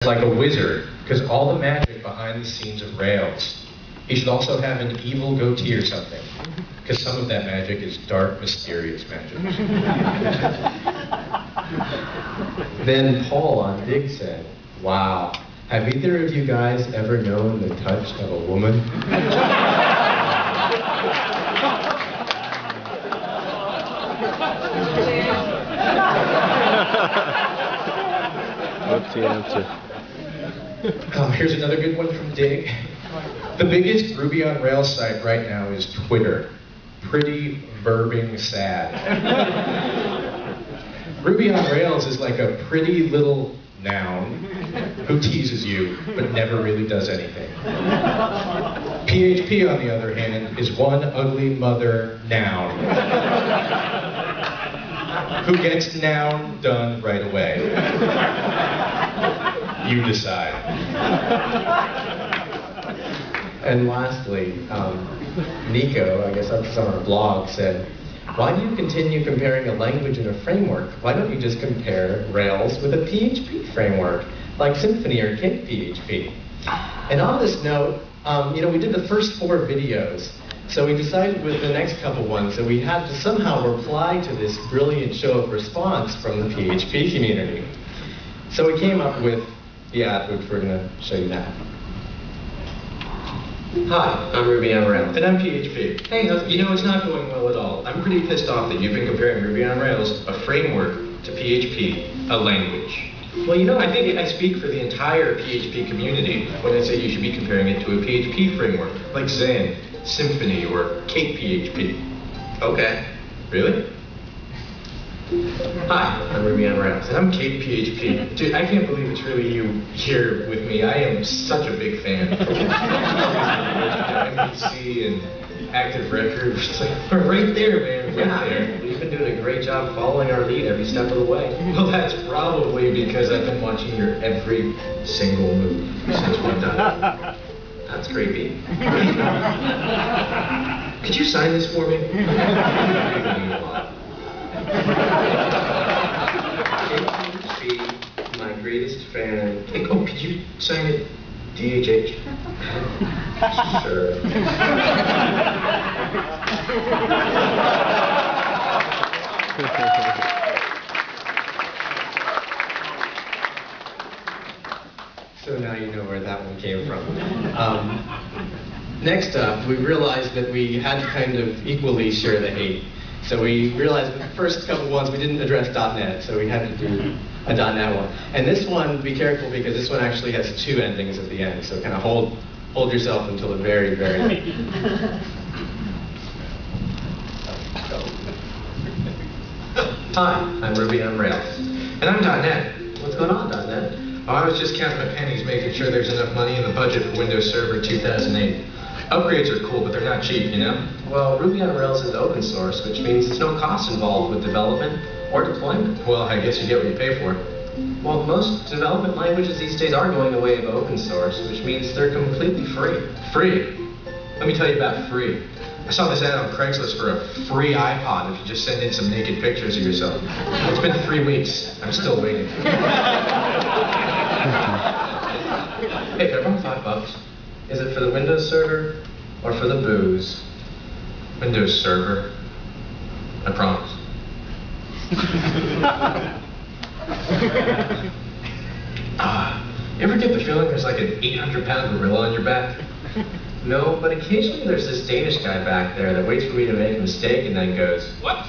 like a wizard, because all the magic behind the scenes of Rails. He should also have an evil goatee or something, because some of that magic is dark, mysterious magic. Then Paul on Dig said, "Wow, have either of you guys ever known the touch of a woman?" What's the answer? Oh, here's another good one from Dig. The biggest Ruby on Rails site right now is Twitter. Pretty verbing sad. Ruby on Rails is like a pretty little noun who teases you but never really does anything. PHP, on the other hand, is one ugly mother noun who gets noun done right away. You decide. And lastly, Nico, I guess that's on our blog, said, "Why do you continue comparing a language and a framework? Why don't you just compare Rails with a PHP framework, like Symfony or Cake PHP?" And on this note, we did the first 4 videos, so we decided with the next couple ones that we had to somehow reply to this brilliant show of response from the PHP community. So we came up with the ad, which we're going to show you now. Hi, I'm Ruby on Rails. And I'm PHP. Hey, it's not going well at all. I'm pretty pissed off that you've been comparing Ruby on Rails, a framework, to PHP, a language. Well, I think I speak for the entire PHP community when I say you should be comparing it to a PHP framework, like Zen, Symfony, or Cake PHP. Okay. Really? Hi, I'm Ruby on Rails, and I'm Cake PHP. Dude, I can't believe it's really you here with me. I am such a big fan. MVC and Active Record, we're right there, man. Right there. You've been doing a great job following our lead every step of the way. Well, that's probably because I've been watching your every single move since we've done it. That's great, Pete. Could you sign this for me? PHP, my greatest fan. Hey, could you sign it DHH? Sure. So now you know where that one came from. Next up, we realized that we had to kind of equally share the hate. So we realized that the first couple ones we didn't address .NET, so we had to do a .NET one. And this one, be careful because this one actually has 2 endings at the end, so kind of hold yourself until the very, very end. Hi, I'm Ruby on Rails. And I'm .NET. What's going on, .NET? Oh, I was just counting my pennies, making sure there's enough money in the budget for Windows Server 2008. Upgrades are cool, but they're not cheap, Well, Ruby on Rails is open source, which means there's no cost involved with development or deployment. Well, I guess you get what you pay for. Well, most development languages these days are going the way of open source, which means they're completely free. Free? Let me tell you about free. I saw this ad on Craigslist for a free iPod if you just send in some naked pictures of yourself. It's been 3 weeks. I'm still waiting. Hey, they're about $5. Is it for the Windows Server or for the booze? Windows Server. I promise. You ever get the feeling there's like an 800-pound gorilla on your back? No, but occasionally there's this Danish guy back there that waits for me to make a mistake and then goes, "What?"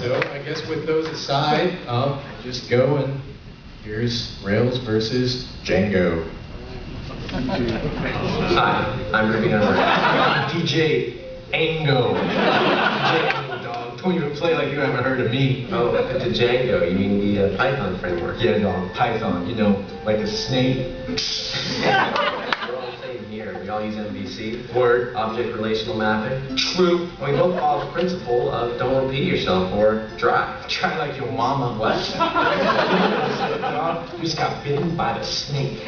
So I guess with those aside, I'll just go and here's Rails versus Django. Hi, I'm Ruby on Rails. DJ Ango. Django, dog. Don't even play like you haven't heard of me. Oh, the Django, you mean the Python framework? Yeah, dog, Python, like a snake. We're all the same here. We all use MVC. Word. Object relational mapping. True. And we both follow the principle of don't repeat yourself or drive. Try like your mama. What? Dog, you just got bitten by the snake.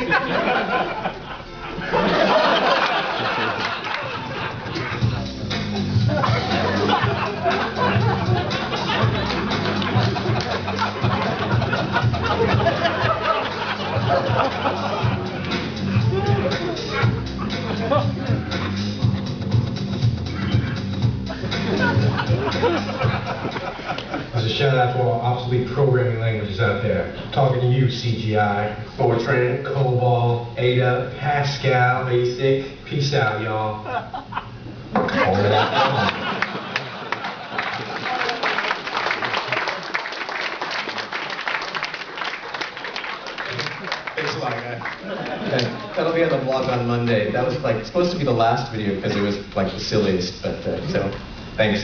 There's a shout out to all obsolete programming languages out there. Talking to you, CGI, Fortran, COBOL, Ada, Pascal, BASIC. Peace out, y'all. Thanks a lot, guys. Okay. That'll be on the vlog on Monday. That was like supposed to be the last video because it was like the silliest, but so thanks.